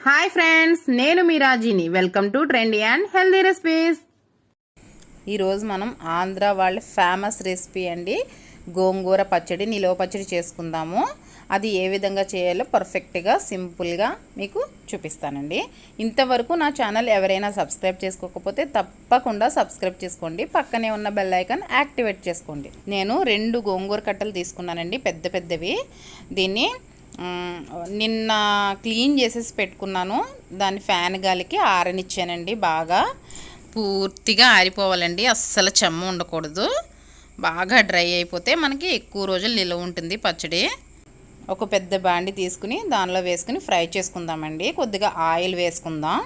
Hi friends, నేను మీ రాజీని. Welcome to trendy and healthy recipes. ఈరోజు మనం ఆంధ్ర వాళ్ళ ఫేమస్ రెసిపీ అండి, గోంగూర పచ్చడి, నిలువ పచ్చడి చేసుకుందాము. అది ఏ విధంగా చేయాలో పర్ఫెక్ట్గా సింపుల్గా మీకు చూపిస్తానండి. ఇంతవరకు నా ఛానల్ ఎవరైనా సబ్స్క్రైబ్ చేసుకోకపోతే తప్పకుండా సబ్స్క్రైబ్ చేసుకోండి. పక్కనే ఉన్న బెల్ ఐకాన్ యాక్టివేట్ చేసుకోండి. నేను 2 గోంగూర కట్టలు తీసుకున్నానండి, పెద్ద పెద్దవి. దీన్ని నిన్న క్లీన్ చేసేసి పెట్టుకున్నాను. దాన్ని ఫ్యాన్ గాలికి ఆరనిచ్చానండి. బాగా పూర్తిగా ఆరిపోవాలండి, అస్సలు చెమ్మ ఉండకూడదు. బాగా డ్రై అయిపోతే మనకి ఎక్కువ రోజులు నిల్వ ఉంటుంది పచ్చడి. ఒక పెద్ద బాండి తీసుకుని దానిలో వేసుకుని ఫ్రై చేసుకుందామండి. కొద్దిగా ఆయిల్ వేసుకుందాం.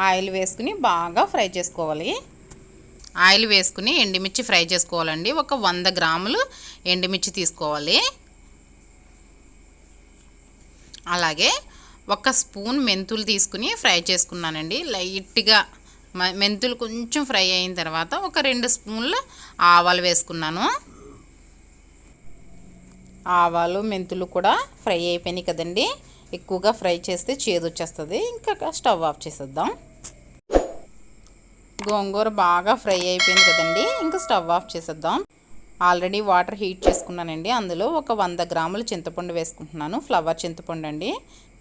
ఆయిల్ వేసుకుని బాగా ఫ్రై చేసుకోవాలి. ఆయిల్ వేసుకుని ఎండుమిర్చి ఫ్రై చేసుకోవాలండి. ఒక 100 గ్రాములు ఎండుమిర్చి తీసుకోవాలి. అలాగే 1 స్పూన్ మెంతులు తీసుకుని ఫ్రై చేసుకున్నానండి. లైట్గా మెంతులు కొంచెం ఫ్రై అయిన తర్వాత ఒక 2 స్పూన్ల ఆవాలు వేసుకున్నాను. ఆవాలు మెంతులు కూడా ఫ్రై అయిపోయినాయి కదండి. ఎక్కువగా ఫ్రై చేస్తే చేదు వచ్చేస్తుంది. ఇంకా స్టవ్ ఆఫ్ చేసేద్దాం. గోంగూర బాగా ఫ్రై అయిపోయింది కదండి, ఇంకా స్టవ్ ఆఫ్ చేసేద్దాం. ఆల్రెడీ వాటర్ హీట్ చేసుకున్నానండి. అందులో ఒక 100 గ్రాముల చింతపండు వేసుకుంటున్నాను. ఫ్లవర్ చింతపండు అండి,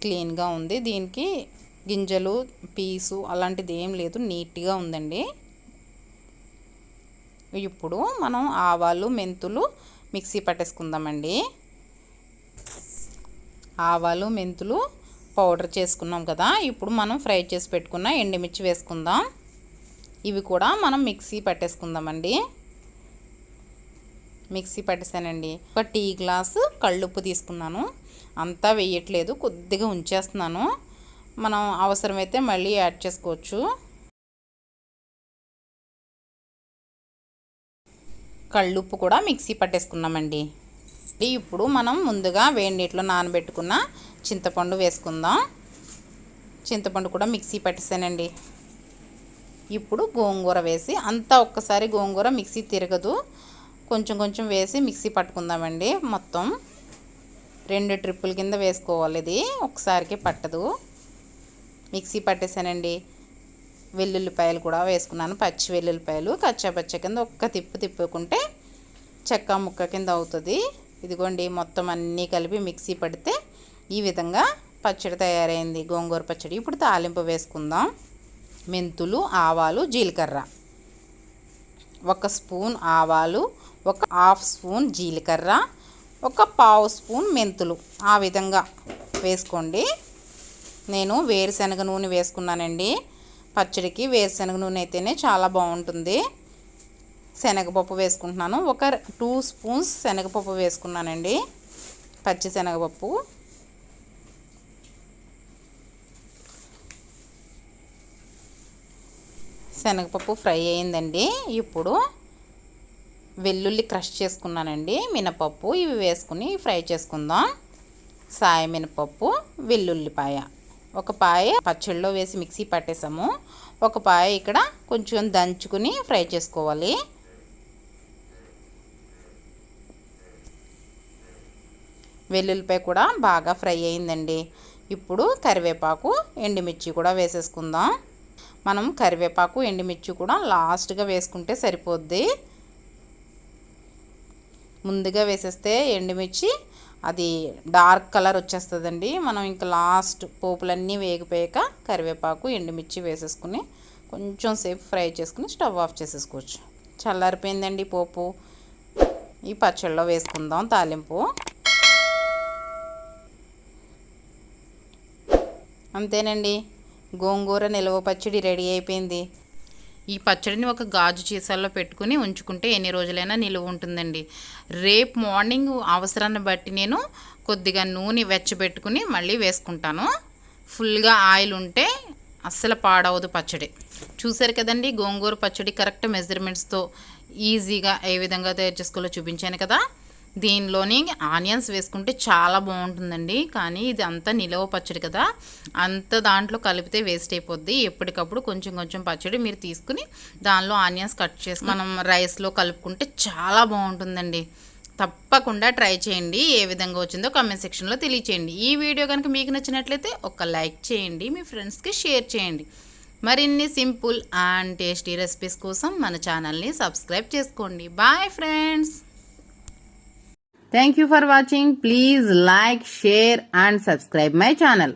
క్లీన్గా ఉంది. దీనికి గింజలు పీసు అలాంటిది ఏం లేదు, నీట్గా ఉందండి. ఇప్పుడు మనం ఆవాలు మెంతులు మిక్సీ పట్టేసుకుందామండి. ఆవాలు మెంతులు పౌడర్ చేసుకున్నాం కదా. ఇప్పుడు మనం ఫ్రై చేసి పెట్టుకున్న ఎండుమిర్చి వేసుకుందాం. ఇవి కూడా మనం మిక్సీ పట్టేసుకుందామండి. మిక్సీ పట్టేసానండి. ఒక టీ గ్లాసు కళ్ళుప్పు తీసుకున్నాను. అంతా వేయట్లేదు, కొద్దిగా ఉంచేస్తున్నాను. మనం అవసరమైతే మళ్ళీ యాడ్ చేసుకోవచ్చు. కళ్ళుప్పు కూడా మిక్సీ పట్టేసుకున్నామండి. ఇప్పుడు మనం ముందుగా వేడి నీటిలో నానబెట్టుకున్న చింతపండు వేసుకుందాం. చింతపండు కూడా మిక్సీ పట్టేసానండి. ఇప్పుడు గోంగూర వేసి అంతా ఒక్కసారి గోంగూర మిక్సీ తిరగదు, కొంచెం కొంచెం వేసి మిక్సీ పట్టుకుందామండి. మొత్తం 2 ట్రిప్పుల కింద వేసుకోవాలి. ఇది ఒకసారికి పట్టదు. మిక్సీ పట్టేసానండి. వెల్లుల్లిపాయలు కూడా వేసుకున్నాను. పచ్చి వెల్లుల్లిపాయలు కచ్చాపచ్చ కింద ఒక్క తిప్పుకుంటే చెక్క ముక్క కింద అవుతుంది. ఇదిగోండి, మొత్తం అన్నీ కలిపి మిక్సీ పడితే ఈ విధంగా పచ్చడి తయారైంది, గోంగూర పచ్చడి. ఇప్పుడు తాలింపు వేసుకుందాం. మెంతులు, ఆవాలు, జీలకర్ర. 1 స్పూన్ ఆవాలు, ఒక 1/2 స్పూన్ జీలకర్ర, ఒక 1/2 స్పూన్ మెంతులు ఆ విధంగా వేసుకోండి. నేను వేరుశనగ నూనె వేసుకున్నానండి. పచ్చడికి వేరుశనగ నూనె అయితేనే చాలా బాగుంటుంది. శనగపప్పు వేసుకుంటున్నాను. ఒక 2 స్పూన్స్ శనగపప్పు వేసుకున్నానండి, పచ్చి శనగపప్పు. శనగపప్పు ఫ్రై అయిందండి. ఇప్పుడు వెల్లుల్లి క్రష్ చేసుకున్నానండి, మినపప్పు, ఇవి వేసుకుని ఫ్రై చేసుకుందాం. సాయ మినపప్పు, వెల్లుల్లిపాయ. ఒక పాయ పచ్చడిలో వేసి మిక్సీ పట్టేసాము. ఒక పాయ ఇక్కడ కొంచెం దంచుకుని ఫ్రై చేసుకోవాలి. వెల్లుల్లిపాయ కూడా బాగా ఫ్రై అయిందండి. ఇప్పుడు కరివేపాకు, ఎండుమిర్చి కూడా వేసేసుకుందాం. మనం కరివేపాకు ఎండుమిర్చి కూడా లాస్ట్గా వేసుకుంటే సరిపోద్ది. ముందుగా వేసేస్తే ఎండుమిర్చి అది డార్క్ కలర్ వచ్చేస్తుందండి. మనం ఇంకా లాస్ట్ పోపులన్నీ వేగిపోయాక కరివేపాకు ఎండుమిర్చి వేసేసుకుని కొంచెం సేపు ఫ్రై చేసుకుని స్టవ్ ఆఫ్ చేసేసుకోవచ్చు. చల్లారిపోయిందండి పోపు. ఈ పచ్చళ్ళలో వేసుకుందాం తాలింపు. అంతేనండి, గోంగూర నిల్వ పచ్చడి రెడీ అయిపోయింది. ఈ పచ్చడిని ఒక గాజు సీసాల్లో పెట్టుకుని ఉంచుకుంటే ఎన్ని రోజులైనా నిలువ ఉంటుందండి. రేపు మార్నింగ్ అవసరాన్ని బట్టి నేను కొద్దిగా నూనె వెచ్చబెట్టుకుని మళ్ళీ వేసుకుంటాను. ఫుల్గా ఆయిల్ ఉంటే అస్సలు పాడవదు పచ్చడి. చూసారు కదండి, గోంగూర పచ్చడి కరెక్ట్ మెజర్మెంట్స్తో ఈజీగా ఏ విధంగా తయారు చేసుకోవాలో చూపించాను కదా. దీనిలోని ఆనియన్స్ వేసుకుంటే చాలా బాగుంటుందండి. కానీ ఇది అంతా నిలవ పచ్చడి కదా, అంత దాంట్లో కలిపితే వేస్ట్ అయిపోద్ది. ఎప్పటికప్పుడు కొంచెం కొంచెం పచ్చడి మీరు తీసుకుని దానిలో ఆనియన్స్ కట్ చేసి మనం రైస్లో కలుపుకుంటే చాలా బాగుంటుందండి. తప్పకుండా ట్రై చేయండి. ఏ విధంగా వచ్చిందో కామెంట్ సెక్షన్లో తెలియచేయండి. ఈ వీడియో కనుక మీకు నచ్చినట్లయితే ఒక లైక్ చేయండి, మీ ఫ్రెండ్స్కి షేర్ చేయండి. మరిన్ని సింపుల్ అండ్ టేస్టీ రెసిపీస్ కోసం మన ఛానల్ని సబ్స్క్రైబ్ చేసుకోండి. Bye friends. Thank you for watching. Please like, share and subscribe my channel.